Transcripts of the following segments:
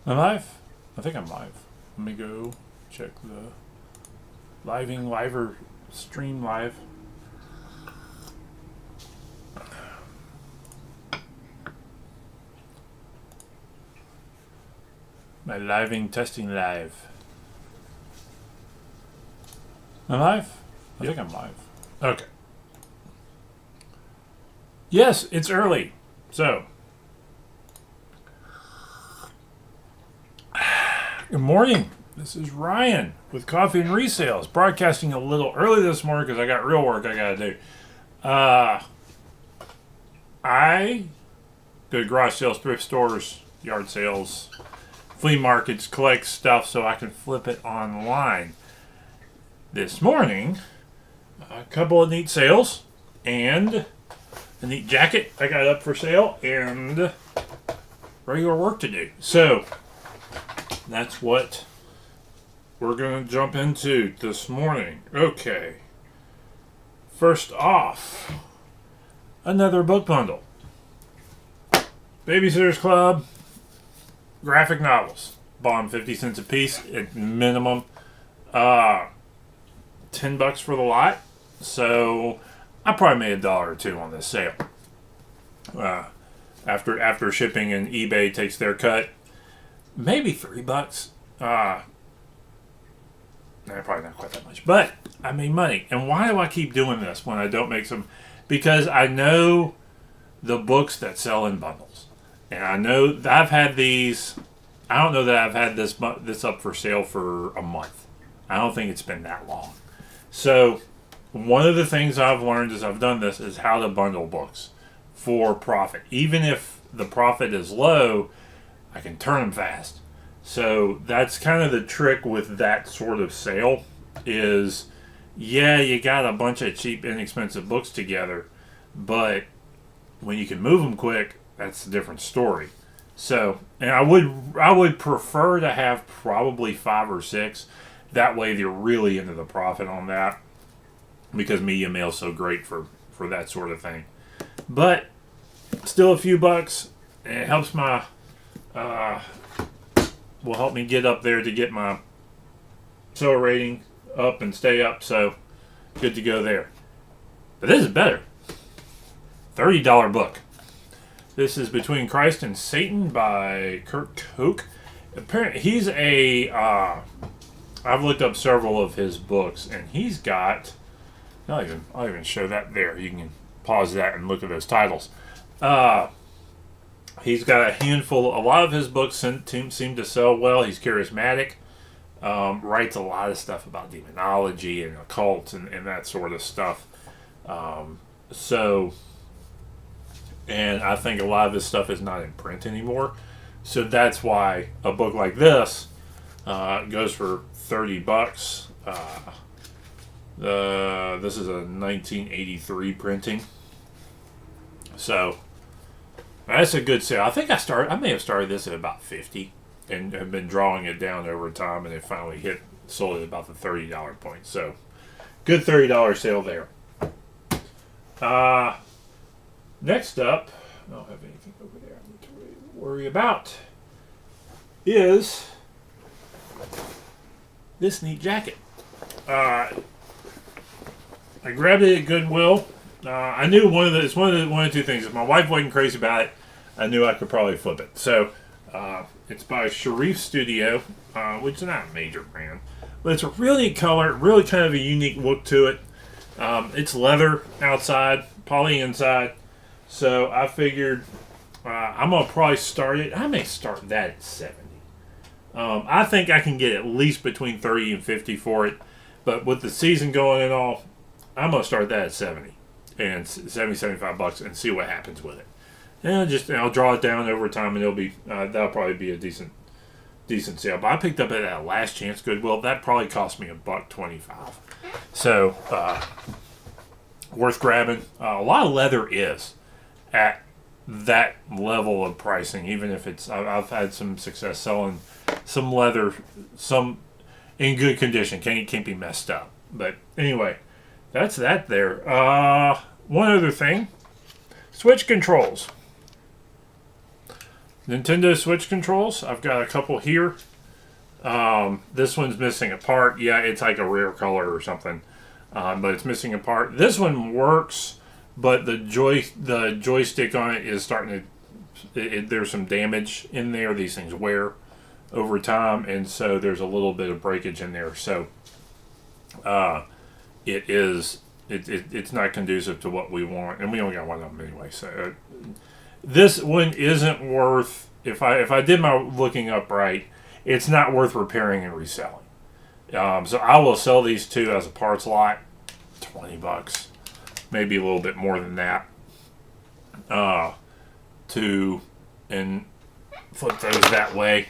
I'm live? I think I'm live. Let me go check the liver stream live. My living testing live. I'm live? I think I'm live. Okay. Yes, it's early. So, good morning. This is Ryan with Coffee and Resales, broadcasting a little early this morning because I got real work I got to do. I go to garage sales, thrift stores, yard sales, flea markets, collect stuff so I can flip it online. This morning, a couple of neat sales and a neat jacket I got up for sale and regular work to do. So, that's what we're going to jump into this morning. Okay. First off, another book bundle. Babysitter's Club, graphic novels. Bought them 50 cents a piece at minimum. $10 for the lot. So, I probably made $1 or $2 on this sale. After shipping and eBay takes their cut, maybe $3. Probably not quite that much, but I made money. And why do I keep doing this when I don't make some? Because I know the books that sell in bundles, and I know that I've had these. I don't know that I've had this up for sale for a month. I don't think it's been that long. So one of the things I've learned as I've done this is how to bundle books for profit. Even if the profit is low, I can turn them fast. So that's kind of the trick with that sort of sale is, yeah, you got a bunch of cheap, inexpensive books together, but when you can move them quick, that's a different story. So, and I would prefer to have probably 5 or 6. That way they're really into the profit on that because media mail is so great for that sort of thing. But still a few bucks. And it helps my... will help me get up there to get my seller rating up and stay up, so good to go there. But this is better. $30 book. This is Between Christ and Satan by Kurt Koch. Apparently, he's a... I've looked up several of his books, and he's got... I'll even show that there. You can pause that and look at those titles. He's got a handful. A lot of his books seem to sell well. He's charismatic. Writes a lot of stuff about demonology and occults and that sort of stuff. And I think a lot of this stuff is not in print anymore. So that's why a book like this goes for $30. This is a 1983 printing. So that's a good sale. I think I may have started this at about 50 and have been drawing it down over time, and it finally sold at about the $30 point. So good $30 sale there. Next up, I don't have anything over there I need to really worry about, is this neat jacket. I grabbed it at Goodwill. I knew one of two things. If my wife wasn't crazy about it, I knew I could probably flip it. So it's by Sharif Studio, which is not a major brand, but it's a really color, really kind of a unique look to it. It's leather outside, poly inside. So I figured I'm gonna probably start it. I may start that at 70. I think I can get at least between 30 and 50 for it, but with the season going and all, I'm gonna start that at 70 and $75 and see what happens with it. And I'll draw it down over time, and that'll probably be a decent sale. But I picked up at that Last Chance Goodwill. That probably cost me $1.25. So worth grabbing. A lot of leather is at that level of pricing, even if it's. I've had some success selling some leather, some in good condition. Can't be messed up. But anyway, that's that there. One other thing, switch controls. Nintendo Switch controls. I've got a couple here. This one's missing a part. Yeah, it's like a rare color or something, but it's missing a part. This one works, but the joystick on it is starting to. There's some damage in there. These things wear over time, and so there's a little bit of breakage in there. So it's not conducive to what we want, and we only got one of them anyway. So this one isn't worth. If I did my looking up right, it's not worth repairing and reselling. So I will sell these two as a parts lot, $20, maybe a little bit more than that. And flip those that way.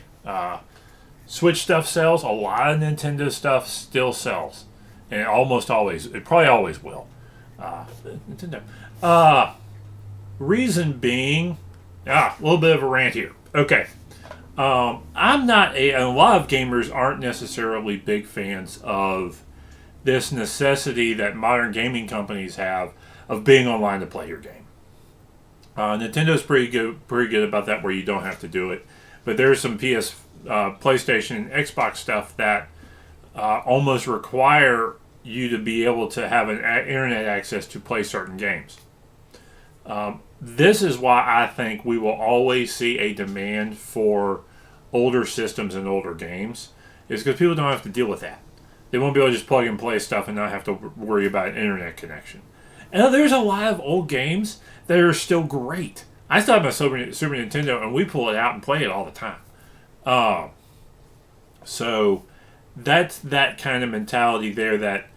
Switch stuff sells. A lot of Nintendo stuff still sells, and it probably always will. Nintendo. Reason being, a little bit of a rant here. Okay. I'm not a lot of gamers aren't necessarily big fans of this necessity that modern gaming companies have of being online to play your game. Nintendo's pretty good about that, where you don't have to do it. But there's some PlayStation, and Xbox stuff that almost require you to be able to have an internet access to play certain games. This is why I think we will always see a demand for older systems and older games, is because people don't have to deal with that. They won't be able to just plug and play stuff and not have to worry about an internet connection. And there's a lot of old games that are still great. I still have my Super Nintendo, and we pull it out and play it all the time. So that's that kind of mentality there, that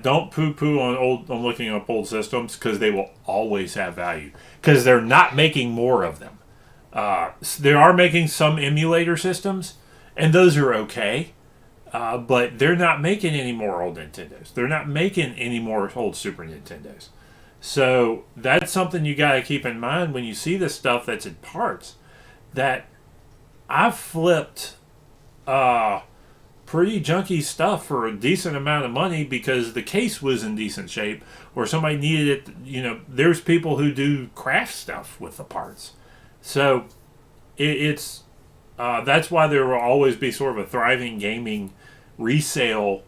don't poo-poo on looking up old systems, because they will always have value, because they're not making more of them. They are making some emulator systems, and those are okay, but they're not making any more old Nintendos. They're not making any more old Super Nintendos. So that's something you got to keep in mind when you see this stuff that's in parts. That I've flipped pretty junky stuff for a decent amount of money because the case was in decent shape, or somebody needed it. There's people who do craft stuff with the parts. So it's that's why there will always be sort of a thriving gaming resale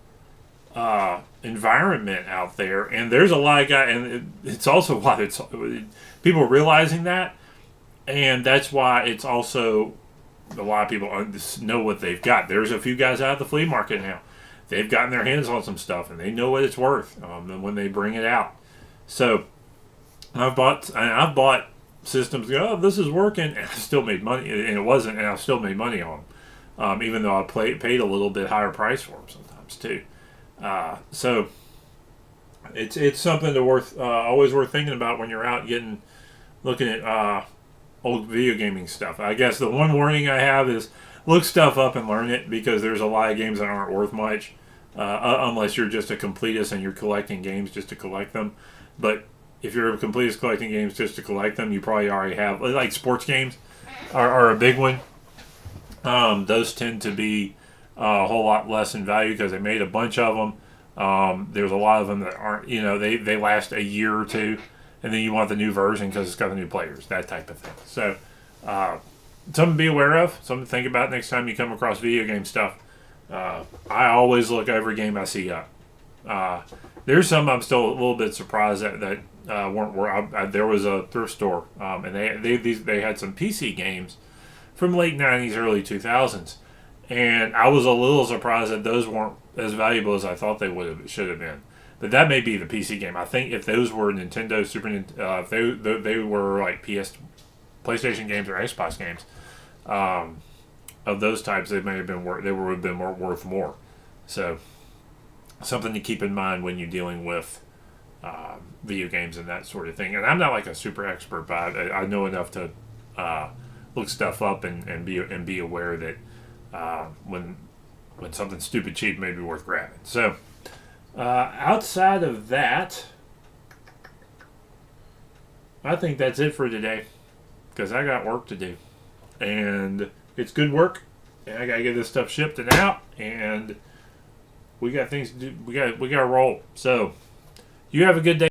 environment out there. And there's a lot of guys, and it's also why it's people realizing that, and that's why it's also a lot of people know what they've got. There's a few guys out at the flea market now. They've gotten their hands on some stuff, and they know what it's worth when they bring it out. So I've bought systems. This is working, and I still made money, and it wasn't, and I still made money on them, even though I paid a little bit higher price for them sometimes too. So it's something to always worth thinking about when you're out looking at old video gaming stuff. I guess the one warning I have is look stuff up and learn it, because there's a lot of games that aren't worth much unless you're just a completist and you're collecting games just to collect them. But if you're a completist collecting games just to collect them, you probably already have, like sports games are a big one. Those tend to be a whole lot less in value because they made a bunch of them. There's a lot of them that aren't, they last a year or two, and then you want the new version because it's got the new players, that type of thing. So something to be aware of, something to think about next time you come across video game stuff. I always look every game I see up. There's some I'm still a little bit surprised that weren't where there was a thrift store, and they had some PC games from late 90s, early 2000s, and I was a little surprised that those weren't as valuable as I thought should have been. But that may be the PC game. I think if those were Nintendo, Super Nintendo, if they were like PlayStation games or Xbox games, of those types, they may have been worth more. So something to keep in mind when you're dealing with video games and that sort of thing. And I'm not like a super expert, but I know enough to look stuff up and be aware that when something's stupid cheap, may be worth grabbing. So outside of that, I think that's it for today, because I got work to do, and it's good work, and I gotta get this stuff shipped and out, and we got things to do. We got to roll. So you have a good day.